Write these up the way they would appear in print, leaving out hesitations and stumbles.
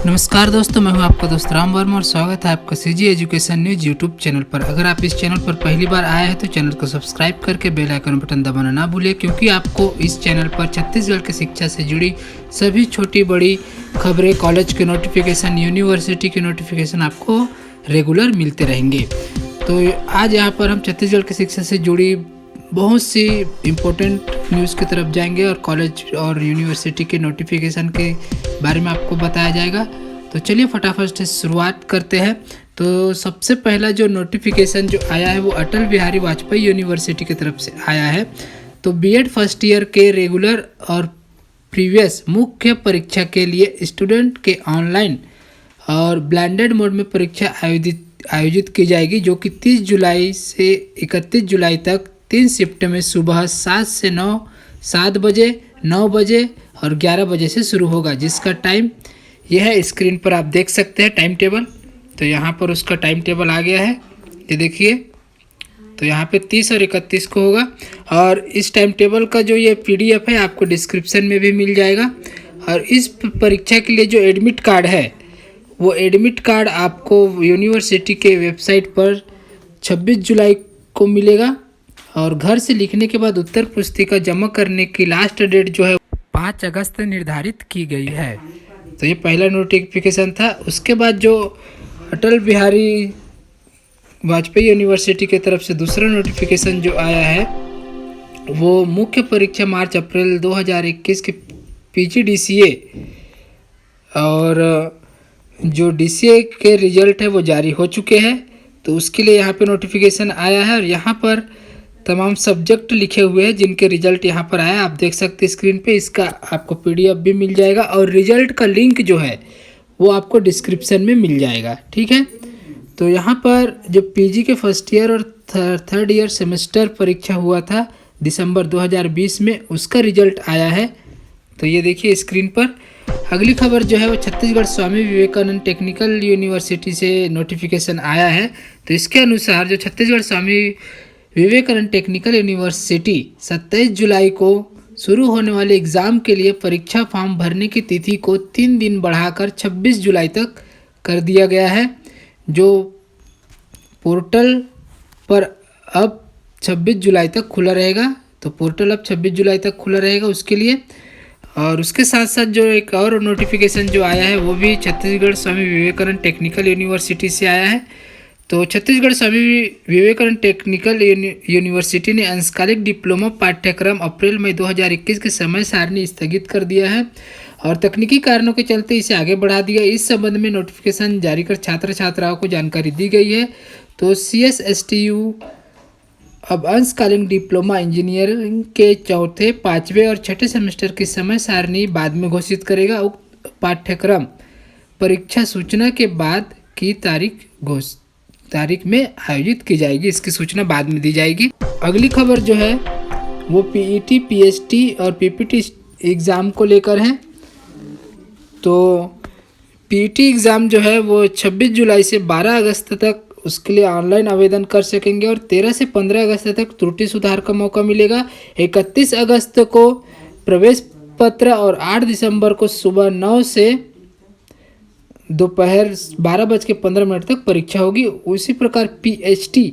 नमस्कार दोस्तों, मैं हूं आपका दोस्त राम वर्मा और स्वागत है आपका CG education news YouTube channel पर। अगर आप इस चैनल पर पहली बार आए हैं तो चैनल को सब्सक्राइब करके बेल आइकन बटन दबाना ना भूलिए, क्योंकि आपको इस चैनल पर छत्तीसगढ़ की शिक्षा से जुड़ी सभी छोटी बड़ी खबरें, कॉलेज के नोटिफिकेशन, यूनिवर्सिटी के नोटिफिकेशन आपको रेगुलर मिलते रहेंगे। तो आज यहाँ पर हम छत्तीसगढ़ की शिक्षा से जुड़ी बहुत सी इम्पोर्टेंट न्यूज़ की तरफ जाएंगे और कॉलेज और यूनिवर्सिटी के नोटिफिकेशन के बारे में आपको बताया जाएगा। तो चलिए फटाफट से शुरुआत करते हैं। तो सबसे पहला जो नोटिफिकेशन जो आया है वो अटल बिहारी वाजपेयी यूनिवर्सिटी की तरफ से आया है। तो बीएड फर्स्ट ईयर के रेगुलर और प्रीवियस मुख्य परीक्षा के लिए स्टूडेंट के ऑनलाइन और ब्लेंडेड मोड में परीक्षा आयोजित की जाएगी, जो कि 30 जुलाई से 31 जुलाई तक 3 शिफ्ट में सुबह 7 से 9, 7 बजे, 9 बजे और 11 बजे से शुरू होगा, जिसका टाइम यह है। स्क्रीन पर आप देख सकते हैं टाइम टेबल। तो यहाँ पर उसका टाइम टेबल आ गया है, ये देखिए। तो यहाँ पे 30 और 31 को होगा और इस टाइम टेबल का जो ये पीडीएफ है आपको डिस्क्रिप्शन में भी मिल जाएगा। और इस परीक्षा के लिए जो एडमिट कार्ड है वो एडमिट कार्ड आपको यूनिवर्सिटी के वेबसाइट पर 26 जुलाई को मिलेगा। और घर से लिखने के बाद उत्तर पुस्तिका जमा करने की लास्ट डेट जो है 5 अगस्त निर्धारित की गई है। तो ये पहला नोटिफिकेशन था। उसके बाद जो अटल बिहारी वाजपेयी यूनिवर्सिटी की तरफ से दूसरा नोटिफिकेशन जो आया है वो मुख्य परीक्षा मार्च अप्रैल 2021 के पीजीडीसीए और जो डीसीए के रिजल्ट है वो जारी हो चुके हैं। तो उसके लिए यहाँ पे नोटिफिकेशन आया है और यहाँ पर तमाम सब्जेक्ट लिखे हुए हैं जिनके रिजल्ट यहाँ पर आया, आप देख सकते हैं स्क्रीन पे। इसका आपको पीडीएफ भी मिल जाएगा और रिजल्ट का लिंक जो है वो आपको डिस्क्रिप्शन में मिल जाएगा, ठीक है। तो यहाँ पर जो पीजी के फर्स्ट ईयर और थर्ड ईयर सेमेस्टर परीक्षा हुआ था दिसंबर 2020 में, उसका रिजल्ट आया है। तो ये देखिए स्क्रीन पर। अगली खबर जो है वो छत्तीसगढ़ स्वामी विवेकानंद टेक्निकल यूनिवर्सिटी से नोटिफिकेशन आया है। तो इसके अनुसार जो छत्तीसगढ़ स्वामी विवेकानंद टेक्निकल यूनिवर्सिटी 27 जुलाई को शुरू होने वाले एग्ज़ाम के लिए परीक्षा फॉर्म भरने की तिथि को 3 दिन बढ़ाकर 26 जुलाई तक कर दिया गया है। जो पोर्टल पर अब 26 जुलाई तक खुला रहेगा। तो पोर्टल अब 26 जुलाई तक खुला रहेगा उसके लिए। और उसके साथ साथ जो एक और नोटिफिकेशन जो आया है वो भी छत्तीसगढ़ स्वामी विवेकानंद टेक्निकल यूनिवर्सिटी से आया है। तो छत्तीसगढ़ स्वामी विवेकानंद टेक्निकल यूनिवर्सिटी ने अंशकालिक डिप्लोमा पाठ्यक्रम अप्रैल मई 2021 के समय सारणी स्थगित कर दिया है और तकनीकी कारणों के चलते इसे आगे बढ़ा दिया। इस संबंध में नोटिफिकेशन जारी कर छात्र छात्राओं को जानकारी दी गई है। तो CSSTU अब अंशकालीन डिप्लोमा इंजीनियरिंग के चौथे, 5वें और 6ठे सेमेस्टर की समय सारणी बाद में घोषित करेगा। उक्त पाठ्यक्रम परीक्षा सूचना के बाद की तारीख में आयोजित की जाएगी। इसकी सूचना बाद में दी जाएगी। अगली खबर जो है वो पीईटी, पीएचटी और पीपीटी एग्ज़ाम को लेकर है। तो पीईटी एग्ज़ाम जो है वो 26 जुलाई से 12 अगस्त तक उसके लिए ऑनलाइन आवेदन कर सकेंगे और 13 से 15 अगस्त तक त्रुटि सुधार का मौका मिलेगा। 31 अगस्त को प्रवेश पत्र और 8 दिसंबर को सुबह 9 से दोपहर 12:15 तक परीक्षा होगी। उसी प्रकार पीएचटी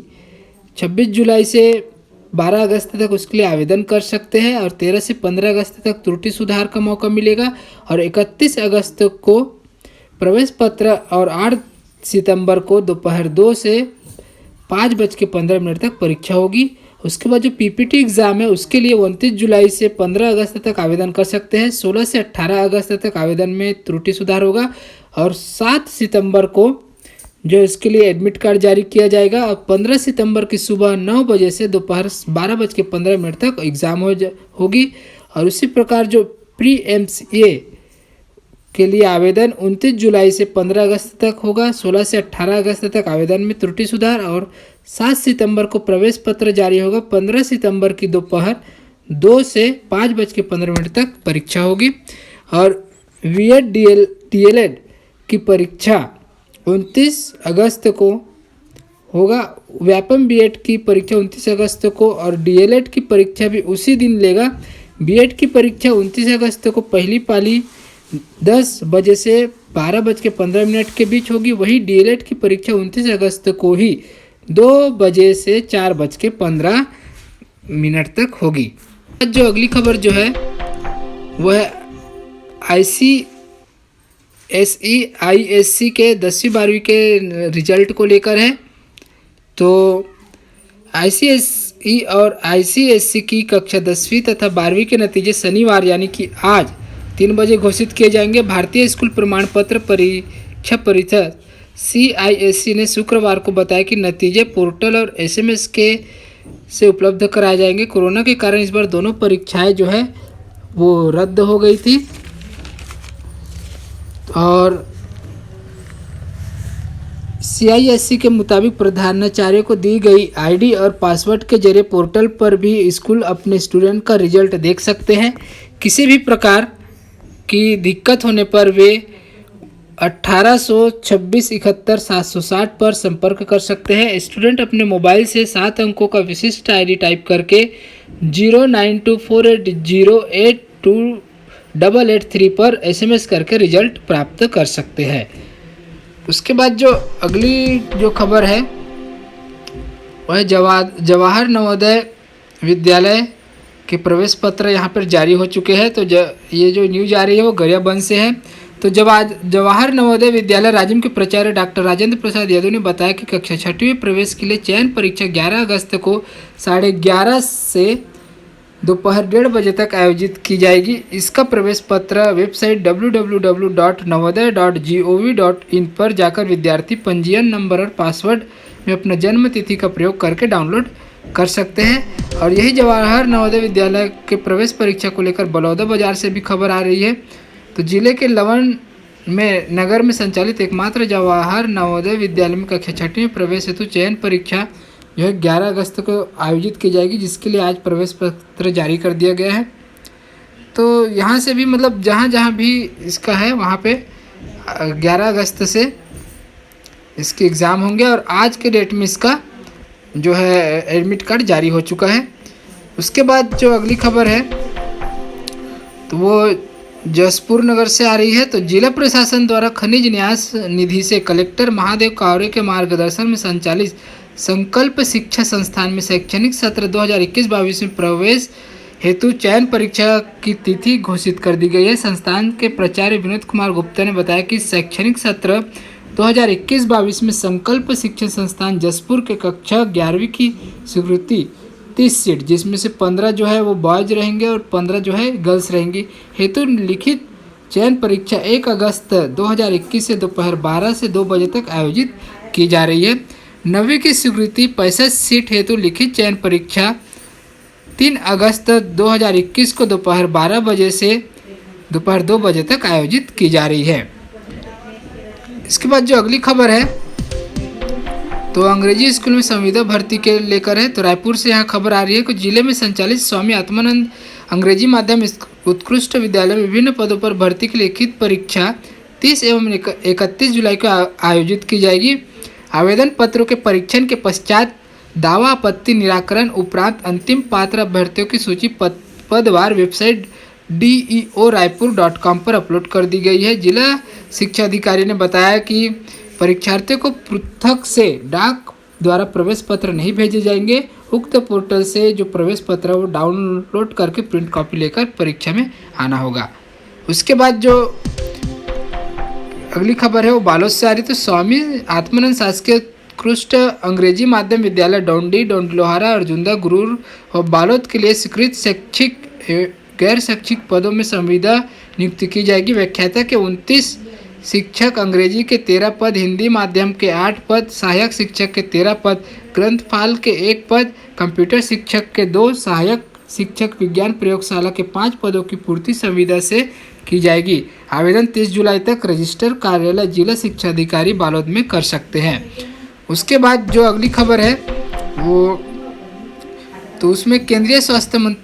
26 जुलाई से 12 अगस्त तक उसके लिए आवेदन कर सकते हैं और 13 से 15 अगस्त तक त्रुटि सुधार का मौका मिलेगा और 31 अगस्त को प्रवेश पत्र और 8 सितंबर को दोपहर 2 से 5:15 तक परीक्षा होगी। उसके बाद जो पीपीटी एग्ज़ाम है उसके लिए 29 जुलाई से 15 अगस्त तक आवेदन कर सकते हैं। 16 से 18 अगस्त तक आवेदन में त्रुटि सुधार होगा और 7 सितंबर को जो इसके लिए एडमिट कार्ड जारी किया जाएगा और 15 सितंबर की सुबह 9 बजे से दोपहर 12:15 तक एग्ज़ाम होगी। और उसी प्रकार जो प्री एमसीए के लिए आवेदन 29 जुलाई से 15 अगस्त तक होगा। 16 से 18 अगस्त तक आवेदन में त्रुटि सुधार और 7 सितंबर को प्रवेश पत्र जारी होगा। 15 सितंबर की दोपहर 2 से 5:15 तक परीक्षा होगी। और बीएड डीएलएड की परीक्षा 29 अगस्त को होगा। व्यापम बीएड की परीक्षा 29 अगस्त को और डीएलएड की परीक्षा भी उसी दिन लेगा। बीएड की परीक्षा 29 अगस्त को पहली पाली 10 बजे से 12:15 के बीच होगी। वही डीएलएड की परीक्षा 29 अगस्त को ही 2 बजे से 4:15 तक होगी। जो अगली खबर जो है वह ICSE के 10वीं 12वीं के रिजल्ट को लेकर है। तो ICSE और ICSE की कक्षा 10वीं तथा 12वीं के नतीजे शनिवार यानी कि आज 3 बजे घोषित किए जाएंगे। भारतीय स्कूल प्रमाण पत्र परीक्षा परिषद CISE ने शुक्रवार को बताया कि नतीजे पोर्टल और SMS से उपलब्ध कराए जाएंगे। कोरोना के कारण इस बार दोनों परीक्षाएं जो है वो रद्द हो गई थी और CISE के मुताबिक प्रधानाचार्य को दी गई ID और पासवर्ड के जरिए पोर्टल पर भी स्कूल अपने स्टूडेंट का रिजल्ट देख सकते हैं। किसी भी प्रकार की दिक्कत होने पर वे 182671 पर संपर्क कर सकते हैं। स्टूडेंट अपने मोबाइल से 7 अंकों का विशिष्ट ID टाइप करके 0924082883 पर SMS करके रिजल्ट प्राप्त कर सकते हैं। उसके बाद जो अगली जो खबर है वह जवाहर नवोदय विद्यालय के प्रवेश पत्र यहाँ पर जारी हो चुके हैं। तो ये जो न्यूज आ रही है वो गरियाबंद से है। तो जवाहर नवोदय विद्यालय राजिम के प्राचार्य डॉक्टर राजेंद्र प्रसाद यादव ने बताया कि कक्षा 6वीं में प्रवेश के लिए चयन परीक्षा 11 अगस्त को 11:30 से दोपहर 1:30 बजे तक आयोजित की जाएगी। इसका प्रवेश पत्र वेबसाइट www.navodaya.gov.in पर जाकर विद्यार्थी पंजीयन नंबर और पासवर्ड में अपना जन्म तिथि का प्रयोग करके डाउनलोड कर सकते हैं। और यही जवाहर नवोदय विद्यालय के प्रवेश परीक्षा को लेकर बलौदा बाजार से भी खबर आ रही है। तो जिले के लवन में नगर में संचालित एकमात्र जवाहर नवोदय विद्यालय में कक्षा 6वीं में प्रवेश हेतु चयन परीक्षा जो है 11 अगस्त को आयोजित की जाएगी, जिसके लिए आज प्रवेश पत्र जारी कर दिया गया है। तो यहाँ से भी मतलब जहाँ भी इसका है वहाँ पे 11 अगस्त से इसके एग्ज़ाम होंगे और आज के डेट में इसका जो है एडमिट कार्ड जारी हो चुका है। उसके बाद जो अगली खबर है तो वो जसपुर नगर से आ रही है। तो जिला प्रशासन द्वारा खनिज न्यास निधि से कलेक्टर महादेव कावरे के मार्गदर्शन में संचालित संकल्प शिक्षा संस्थान में शैक्षणिक सत्र 2021-22 में प्रवेश हेतु चयन परीक्षा की तिथि घोषित कर दी गई है। संस्थान के प्राचार्य विनोद कुमार गुप्ता ने बताया कि शैक्षणिक सत्र 2021-22 में संकल्प शिक्षण संस्थान जसपुर के कक्षा 11वीं की स्वीकृति 30 सीट, जिसमें से 15 जो है वो बॉयज रहेंगे और 15 जो है गर्ल्स रहेंगी, हेतु लिखित चयन परीक्षा 1 अगस्त 2021 से दोपहर 12 से 2 बजे तक आयोजित की जा रही है। 9वीं की स्वीकृति 65 सीट हेतु लिखित चयन परीक्षा 3 अगस्त 2021 को दोपहर 12 बजे से दोपहर 2 बजे तक आयोजित की जा रही है। इसके बाद जो अगली खबर है तो अंग्रेजी स्कूल में संविदा भर्ती के लेकर है। तो रायपुर से यहाँ खबर आ रही है कि जिले में संचालित स्वामी आत्मानंद अंग्रेजी माध्यम उत्कृष्ट विद्यालय में विभिन्न पदों पर भर्ती की लिखित परीक्षा 30 एवं 31 जुलाई को आयोजित की जाएगी। आवेदन पत्रों के परीक्षण के पश्चात दावा आपत्ति निराकरण उपरांत अंतिम पात्र अभ्यर्थियों की सूची पदवार वेबसाइट deoraipur.com पर अपलोड कर दी गई है। जिला शिक्षा अधिकारी ने बताया कि परीक्षार्थियों को पृथक से डाक द्वारा प्रवेश पत्र नहीं भेजे जाएंगे। उक्त पोर्टल से जो प्रवेश पत्र है वो डाउनलोड करके प्रिंट कॉपी लेकर परीक्षा में आना होगा। उसके बाद जो अगली खबर है वो बालोद से आ रही। तो स्वामी आत्मानंद शासकीय उत्कृष्ट अंग्रेजी माध्यम विद्यालय डोंडी लोहारा अर्जुंदा गुरूर और बालोद के लिए स्वीकृत शैक्षिक गैर शैक्षिक पदों में संविदा नियुक्ति की जाएगी। व्याख्याता के 29 शिक्षक, अंग्रेजी के 13 पद, हिंदी माध्यम के 8 पद, सहायक शिक्षक के 13 पद, ग्रंथपाल के 1 पद, कंप्यूटर शिक्षक के 2, सहायक शिक्षक विज्ञान प्रयोगशाला के 5 पदों की पूर्ति संविदा से की जाएगी। आवेदन 30 जुलाई तक रजिस्टर कार्यालय जिला शिक्षा अधिकारी बालोद में कर सकते हैं। उसके बाद जो अगली खबर है वो तो उसमें केंद्रीय स्वास्थ्य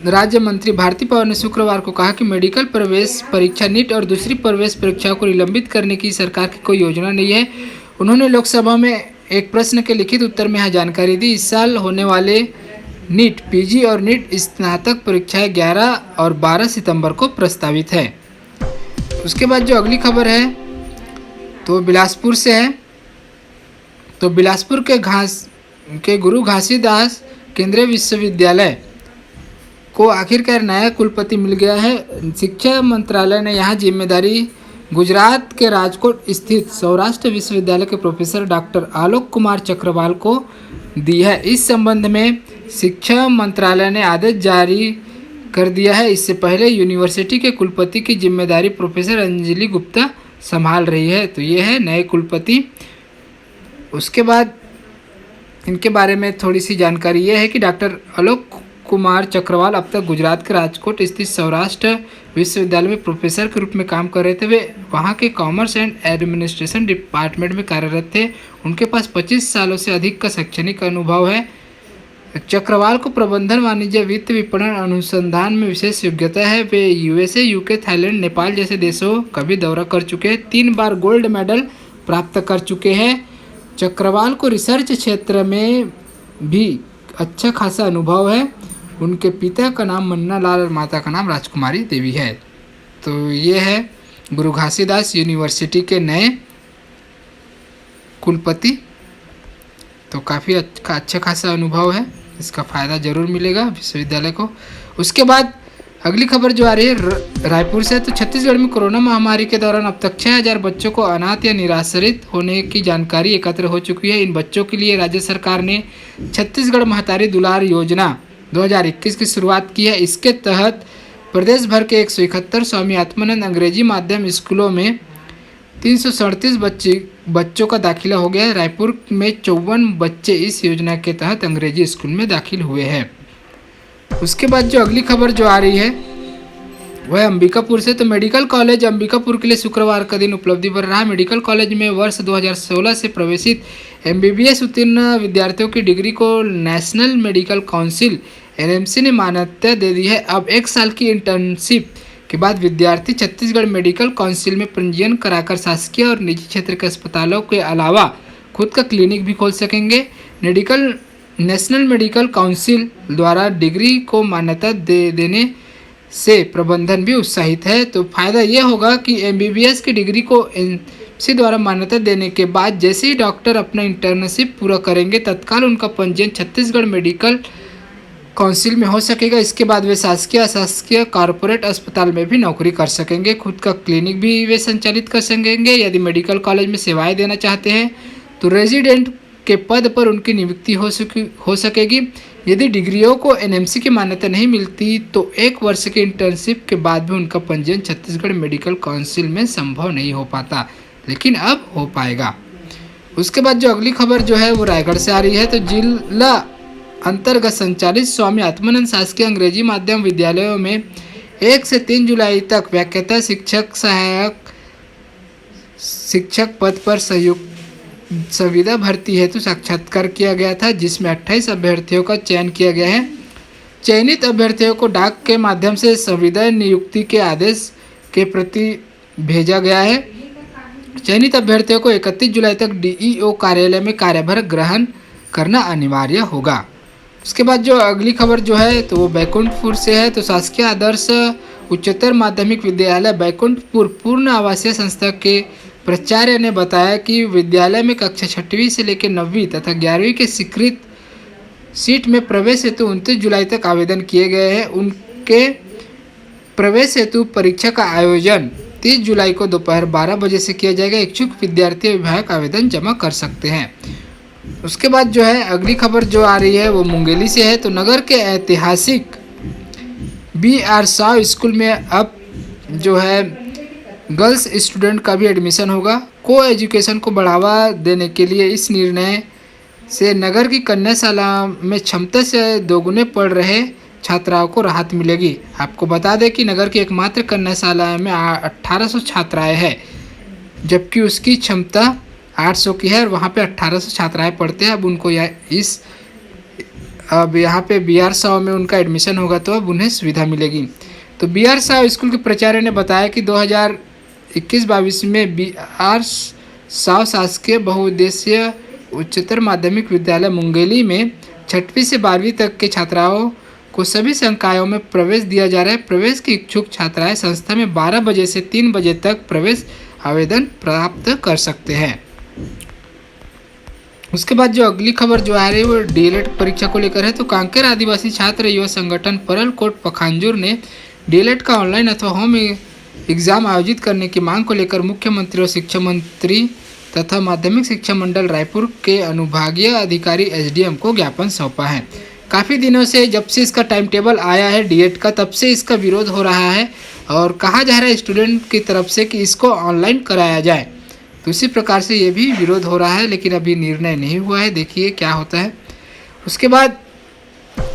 राज्य मंत्री भारती पवार ने शुक्रवार को कहा कि मेडिकल प्रवेश परीक्षा नीट और दूसरी प्रवेश परीक्षाओं को निलंबित करने की सरकार की कोई योजना नहीं है। उन्होंने लोकसभा में एक प्रश्न के लिखित उत्तर में यह जानकारी दी। इस साल होने वाले नीट पीजी और नीट स्नातक परीक्षाएं 11 और 12 सितंबर को प्रस्तावित है। उसके बाद जो अगली खबर है तो बिलासपुर से है। तो बिलासपुर के गुरु घासीदास केंद्रीय विश्वविद्यालय को आखिरकार नया कुलपति मिल गया है। शिक्षा मंत्रालय ने यहाँ जिम्मेदारी गुजरात के राजकोट स्थित सौराष्ट्र विश्वविद्यालय के प्रोफेसर डॉक्टर आलोक कुमार चक्रवाल को दी है। इस संबंध में शिक्षा मंत्रालय ने आदेश जारी कर दिया है। इससे पहले यूनिवर्सिटी के कुलपति की जिम्मेदारी प्रोफेसर अंजलि गुप्ता संभाल रही है। तो ये है नए कुलपति। उसके बाद इनके बारे में थोड़ी सी जानकारी ये है कि डॉक्टर आलोक कुमार चक्रवाल अब तक गुजरात के राजकोट स्थित सौराष्ट्र विश्वविद्यालय में प्रोफेसर के रूप में काम कर रहे थे। वे वहां के कॉमर्स एंड एडमिनिस्ट्रेशन डिपार्टमेंट में कार्यरत थे। उनके पास 25 सालों से अधिक का शैक्षणिक अनुभव है। चक्रवाल को प्रबंधन, वाणिज्य, वित्त, विपणन, अनुसंधान में विशेष योग्यता है। वे यूएसए, यूके, थाईलैंड, नेपाल जैसे देशों का भी दौरा कर चुके हैं। 3 बार गोल्ड मेडल प्राप्त कर चुके हैं। चक्रवाल को रिसर्च क्षेत्र में भी अच्छा खासा अनुभव है। उनके पिता का नाम मन्ना लाल और माता का नाम राजकुमारी देवी है। तो ये है गुरु घासीदास यूनिवर्सिटी के नए कुलपति। तो काफ़ी अच्छा खासा अनुभव है, इसका फ़ायदा ज़रूर मिलेगा विश्वविद्यालय को। उसके बाद अगली खबर जो आ रही है रायपुर से। तो छत्तीसगढ़ में कोरोना महामारी के दौरान अब तक 6000 बच्चों को अनाथ या निराश्रित होने की जानकारी एकत्र हो चुकी है। इन बच्चों के लिए राज्य सरकार ने छत्तीसगढ़ महतारी दुलार योजना 2021 की शुरुआत की है। इसके तहत प्रदेश भर के 171 स्वामी आत्मानंद अंग्रेजी माध्यम स्कूलों में 337 बच्चों का दाखिला हो गया है। रायपुर में 54 बच्चे इस योजना के तहत अंग्रेजी स्कूल में दाखिल हुए हैं। उसके बाद जो अगली खबर जो आ रही है वह अंबिकापुर से। तो मेडिकल कॉलेज अंबिकापुर के लिए शुक्रवार का दिन उपलब्धि पर रहा। मेडिकल कॉलेज में वर्ष 2016 से प्रवेशित MBBS उत्तीर्ण विद्यार्थियों की डिग्री को नेशनल मेडिकल काउंसिल NMC ने मान्यता दे दी है। अब 1 साल की इंटर्नशिप के बाद विद्यार्थी छत्तीसगढ़ मेडिकल काउंसिल में पंजीयन कराकर शासकीय और निजी क्षेत्र के अस्पतालों के अलावा खुद का क्लिनिक भी खोल सकेंगे। नेशनल मेडिकल काउंसिल द्वारा डिग्री को मान्यता देने से प्रबंधन भी उत्साहित है। तो फायदा ये होगा कि MBBS की डिग्री को NMC द्वारा मान्यता देने के बाद जैसे ही डॉक्टर अपना इंटर्नशिप पूरा करेंगे तत्काल उनका पंजीयन छत्तीसगढ़ मेडिकल काउंसिल में हो सकेगा। इसके बाद वे शासकीय, अशासकीय, कॉरपोरेट अस्पताल में भी नौकरी कर सकेंगे। खुद का क्लिनिक भी वे संचालित कर सकेंगे। यदि मेडिकल कॉलेज में सेवाएं देना चाहते हैं तो रेजिडेंट के पद पर उनकी नियुक्ति हो सकेगी। यदि डिग्रियों को NMC की मान्यता नहीं मिलती तो 1 वर्ष की इंटर्नशिप के बाद भी उनका पंजीयन छत्तीसगढ़ मेडिकल काउंसिल में संभव नहीं हो पाता, लेकिन अब हो पाएगा। उसके बाद जो अगली खबर जो है वो रायगढ़ से आ रही है। तो जिला अंतर्गत संचालित स्वामी आत्मानंद शासकीय अंग्रेजी माध्यम विद्यालयों में 1 से 3 जुलाई तक व्याख्याता शिक्षक, सहायक शिक्षक पद पर संविदा भर्ती हेतु साक्षात्कार किया गया था, जिसमें 28 अभ्यर्थियों का चयन किया गया है। चयनित अभ्यर्थियों को डाक के माध्यम से संविदा नियुक्ति के आदेश के प्रति भेजा गया है। चयनित अभ्यर्थियों को 31 जुलाई तक DEO कार्यालय में कार्यभार ग्रहण करना अनिवार्य होगा। उसके बाद जो अगली खबर जो है तो वो बैकुंठपुर से है। तो शासकीय आदर्श उच्चतर माध्यमिक विद्यालय बैकुंठपुर पूर्ण आवासीय संस्था के प्राचार्य ने बताया कि विद्यालय में कक्षा 6वीं से लेकर 9वीं तथा 11वीं के स्वीकृत सीट में प्रवेश हेतु 29 जुलाई तक आवेदन किए गए हैं। उनके प्रवेश हेतु परीक्षा का आयोजन 30 जुलाई को दोपहर 12 बजे से किया जाएगा। इच्छुक विद्यार्थी अभिभावक आवेदन जमा कर सकते हैं। उसके बाद जो है अगली खबर जो आ रही है वो मुंगेली से है। तो नगर के ऐतिहासिक BR साव स्कूल में अब जो है गर्ल्स स्टूडेंट का भी एडमिशन होगा। को एजुकेशन को बढ़ावा देने के लिए इस निर्णय से नगर की कन्याशाला में क्षमता से दोगुने पढ़ रहे छात्राओं को राहत मिलेगी। आपको बता दें कि नगर की एकमात्र कन्याशाला में 1800 छात्राएं हैं, जबकि उसकी क्षमता 800 की है और वहाँ पे 1800 छात्राएं पढ़ते हैं। अब उनको अब यहाँ पे BR साव में उनका एडमिशन होगा तो अब उन्हें सुविधा मिलेगी। तो BR साव स्कूल के प्राचार्य ने बताया कि 2021-22 में BR साव शासकीय बहुउद्देशीय उच्चतर माध्यमिक विद्यालय मुंगेली में 6वीं से 12वीं तक के छात्राओं को सभी संकायों में प्रवेश दिया जा रहा है। प्रवेश की इच्छुक छात्राएं संस्था में 12 बजे से 3 बजे तक प्रवेश आवेदन प्राप्त कर सकते हैं। उसके बाद जो अगली खबर जो आ रही है वो डीएलएड परीक्षा को लेकर है। तो कांकेर आदिवासी छात्र युवा संगठन परलकोट पखांजूर ने डीएलएड का ऑनलाइन अथवा होम एग्जाम आयोजित करने की मांग को लेकर मुख्यमंत्री और शिक्षा मंत्री तथा माध्यमिक शिक्षा मंडल रायपुर के अनुभागीय अधिकारी एसडीएम को ज्ञापन सौंपा है। काफ़ी दिनों से जब से इसका टाइम टेबल आया है डीएड का, तब से इसका विरोध हो रहा है और कहा जा रहा है स्टूडेंट की तरफ से कि इसको ऑनलाइन कराया जाए। तो इसी प्रकार से ये भी विरोध हो रहा है, लेकिन अभी निर्णय नहीं हुआ है, देखिए क्या होता है। उसके बाद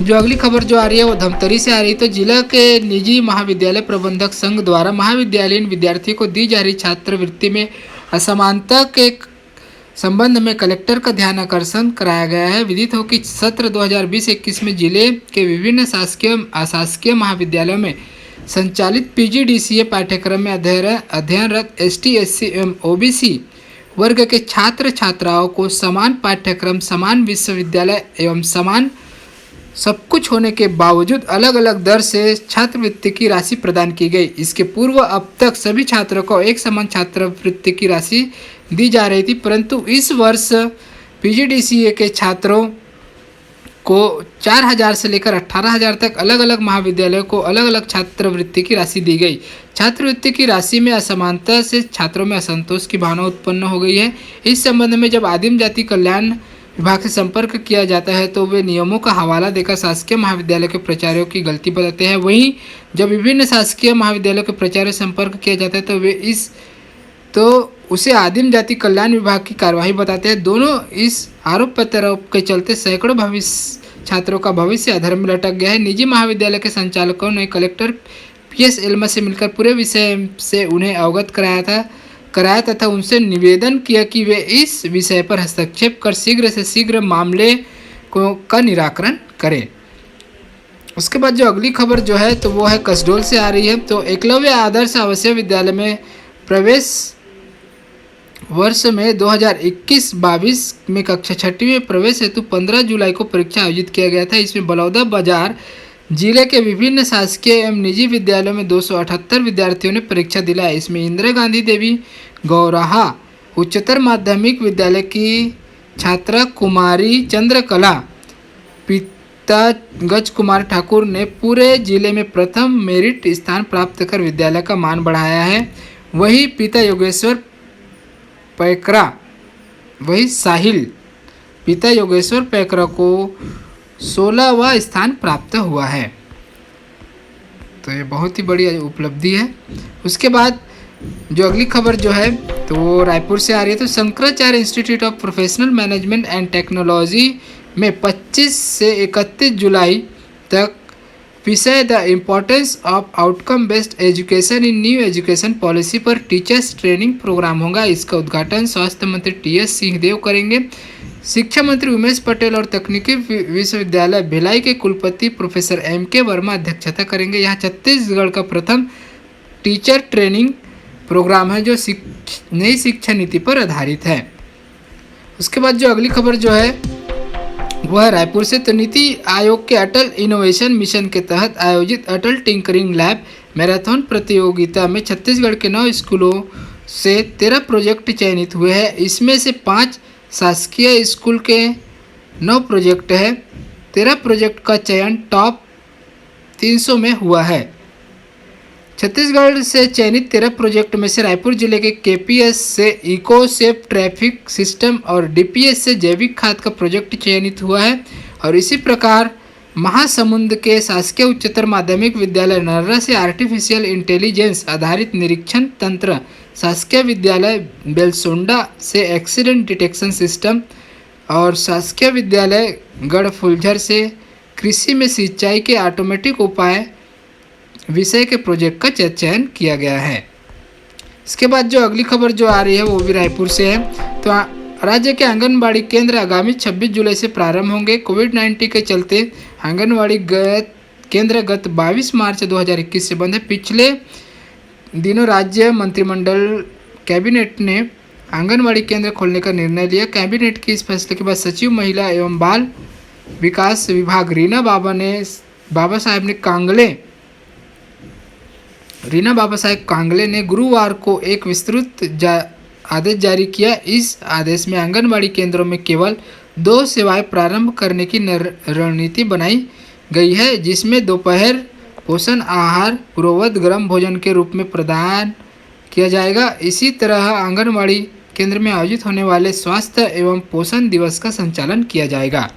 जो अगली खबर जो आ रही है वो धमतरी से आ रही है। तो जिला के निजी महाविद्यालय प्रबंधक संघ द्वारा महाविद्यालयीन विद्यार्थियों को दी जा रही छात्रवृत्ति में असमानता के संबंध में कलेक्टर का ध्यान आकर्षण कराया गया है। विदित हो कि सत्र 2020-21 में जिले के विभिन्न शासकीय अशासकीय महाविद्यालयों में संचालित पीजीडीसीए पाठ्यक्रम में अध्ययनरत एसटी एससी एवं ओबीसी वर्ग के छात्र छात्राओं को समान पाठ्यक्रम, समान विश्वविद्यालय एवं समान सब कुछ होने के बावजूद अलग अलग दर से छात्रवृत्ति की राशि प्रदान की गई। इसके पूर्व अब तक सभी छात्रों को एक समान छात्रवृत्ति की राशि दी जा रही थी, परंतु इस वर्ष पीजीडीसीए के छात्रों को 4,000 से लेकर 18,000 तक अलग अलग महाविद्यालयों को अलग अलग छात्रवृत्ति की राशि दी गई। छात्रवृत्ति की राशि में असमानता से छात्रों में असंतोष की भावना उत्पन्न हो गई है। इस संबंध में जब आदिम जाति कल्याण विभाग से संपर्क किया जाता है तो वे नियमों का हवाला देकर शासकीय महाविद्यालय के प्राचार्यों की गलती बताते हैं। वहीं जब विभिन्न शासकीय महाविद्यालयों के प्राचार्य संपर्क किया जाता है तो वे उसे आदिम जाति कल्याण विभाग की कार्यवाही बताते हैं। दोनों इस आरोप प्रत्यारोप के चलते सैकड़ों छात्रों का भविष्य अधर में लटक गया है। निजी महाविद्यालय के संचालकों ने कलेक्टर पीएस एल्मा से मिलकर पूरे विषय से उन्हें अवगत कराया तथा उनसे निवेदन किया कि वे इस विषय पर हस्तक्षेप कर शीघ्र से शीघ्र मामले का निराकरण करें। उसके बाद जो अगली खबर जो है तो वो है कसडोल से आ रही है। तो एकलव्य आदर्श आवासीय विद्यालय में प्रवेश वर्ष में 2021-22 में कक्षा 6वीं में प्रवेश हेतु 15 जुलाई को परीक्षा आयोजित किया गया था। इसमें बलौदा बाजार जिले के विभिन्न शासकीय एवं निजी विद्यालयों में 278 विद्यार्थियों ने परीक्षा दिला। इसमें इंदिरा गांधी देवी गौराहा उच्चतर माध्यमिक विद्यालय की छात्रा कुमारी चंद्रकला पिता गज कुमार ठाकुर ने पूरे जिले में प्रथम मेरिट स्थान प्राप्त कर विद्यालय का मान बढ़ाया है। वही पिता योगेश्वर पैकरा को 16वां स्थान प्राप्त हुआ है। तो ये बहुत ही बड़ी उपलब्धि है। उसके बाद जो अगली खबर जो है तो वो रायपुर से आ रही है। तो Shankaracharya institute of professional management and technology में 25 से 31 जुलाई तक विषय the importance of outcome based education in new education policy पर टीचर्स ट्रेनिंग प्रोग्राम होगा। इसका उद्घाटन स्वास्थ्य मंत्री टीएस सिंहदेव करेंगे। शिक्षा मंत्री उमेश पटेल और तकनीकी विश्वविद्यालय भिलाई के कुलपति प्रोफेसर एम.के. वर्मा अध्यक्षता करेंगे। यह छत्तीसगढ़ का प्रथम टीचर ट्रेनिंग प्रोग्राम है जो नई शिक्षा नीति पर आधारित है। उसके बाद जो अगली खबर जो है वह रायपुर से। तो नीति आयोग के अटल इनोवेशन मिशन के तहत आयोजित अटल टिंकरिंग लैब मैराथन प्रतियोगिता में छत्तीसगढ़ के 9 स्कूलों से 13 प्रोजेक्ट चयनित हुए हैं। इसमें से 5 शासकीय स्कूल के 9 प्रोजेक्ट है। 13 प्रोजेक्ट का चयन टॉप 300 में हुआ है। छत्तीसगढ़ से चयनित 13 प्रोजेक्ट में से रायपुर जिले के केपीएस से इको सेफ ट्रैफिक सिस्टम और डीपीएस से जैविक खाद का प्रोजेक्ट चयनित हुआ है। और इसी प्रकार महासमुंद के शासकीय उच्चतर माध्यमिक विद्यालय नर्रा से आर्टिफिशियल इंटेलिजेंस आधारित निरीक्षण तंत्र, शासकीय विद्यालय बेलसोंडा से एक्सीडेंट डिटेक्शन सिस्टम और शासकीय विद्यालय गढ़फुलझर से कृषि में सिंचाई के ऑटोमेटिक उपाय विषय के प्रोजेक्ट का चयन किया गया है। इसके बाद जो अगली खबर जो आ रही है वो भी रायपुर से है। तो राज्य के आंगनबाड़ी केंद्र आगामी 26 जुलाई से प्रारंभ होंगे। कोविड-19 के चलते आंगनबाड़ी केंद्र गत 22 मार्च 2021 से बंद है। पिछले दिनों राज्य मंत्रिमंडल कैबिनेट ने आंगनबाड़ी केंद्र खोलने का निर्णय लिया। कैबिनेट के इस फैसले के बाद सचिव महिला एवं बाल विकास विभाग रीना बाबा साहब ने कांगले रीना बाबा साहेब कांगले ने गुरुवार को एक विस्तृत आदेश जारी किया। इस आदेश में आंगनबाड़ी केंद्रों में केवल 2 सेवाएं प्रारंभ करने की रणनीति बनाई गई है, जिसमें दोपहर पोषण आहार पूर्ववत गर्म भोजन के रूप में प्रदान किया जाएगा। इसी तरह आंगनबाड़ी केंद्र में आयोजित होने वाले स्वास्थ्य एवं पोषण दिवस का संचालन किया जाएगा।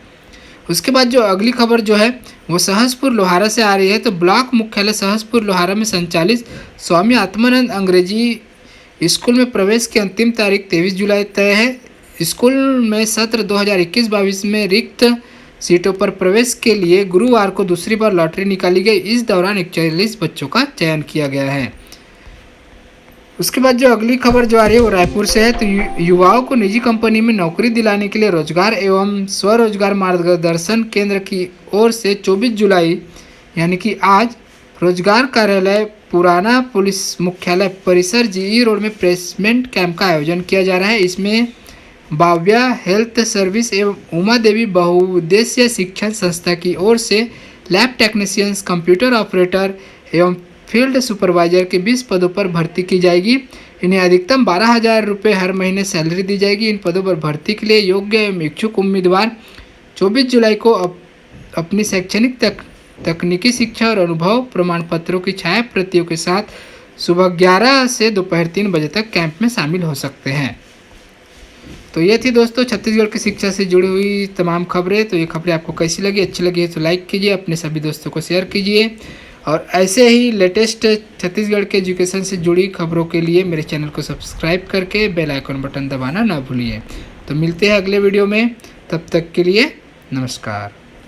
उसके बाद जो अगली खबर जो है वो सहसपुर लोहारा से आ रही है। तो ब्लॉक मुख्यालय सहसपुर लोहारा में संचालित स्वामी आत्मानंद अंग्रेजी स्कूल में प्रवेश की अंतिम तारीख 23 जुलाई तय है। स्कूल में सत्र 2021-22 में रिक्त सीटों पर प्रवेश के लिए गुरुवार को दूसरी बार लॉटरी निकाली गई। इस दौरान 41 बच्चों का चयन किया गया है। उसके बाद जो अगली खबर जो आ रही है वो रायपुर से है। तो युवाओं को निजी कंपनी में नौकरी दिलाने के लिए रोजगार एवं स्वरोजगार मार्गदर्शन केंद्र की ओर से 24 जुलाई यानी कि आज रोजगार कार्यालय पुराना पुलिस मुख्यालय परिसर जीई रोड में प्लेसमेंट कैंप का आयोजन किया जा रहा है। इसमें बाव्या हेल्थ सर्विस एवं उमा देवी बहुउद्देश्य शिक्षण संस्था की ओर से लैब टेक्नीशियंस, कंप्यूटर ऑपरेटर एवं फील्ड सुपरवाइजर के 20 पदों पर भर्ती की जाएगी। इन्हें अधिकतम 12,000 रुपये हर महीने सैलरी दी जाएगी। इन पदों पर भर्ती के लिए योग्य एवं इच्छुक उम्मीदवार 24 जुलाई को अपनी शैक्षणिक तकनीकी शिक्षा और अनुभव प्रमाण पत्रों की छाया प्रतियों के साथ सुबह 11 से दोपहर 3 बजे तक कैंप में शामिल हो सकते हैं। तो ये थी दोस्तों छत्तीसगढ़ की शिक्षा से जुड़ी हुई तमाम खबरें। तो ये खबरें आपको कैसी लगी, अच्छी लगी है तो लाइक कीजिए, अपने सभी दोस्तों को शेयर कीजिए और ऐसे ही लेटेस्ट छत्तीसगढ़ के एजुकेशन से जुड़ी खबरों के लिए मेरे चैनल को सब्सक्राइब करके बेल आइकन बटन दबाना ना भूलिए। तो मिलते हैं अगले वीडियो में, तब तक के लिए नमस्कार।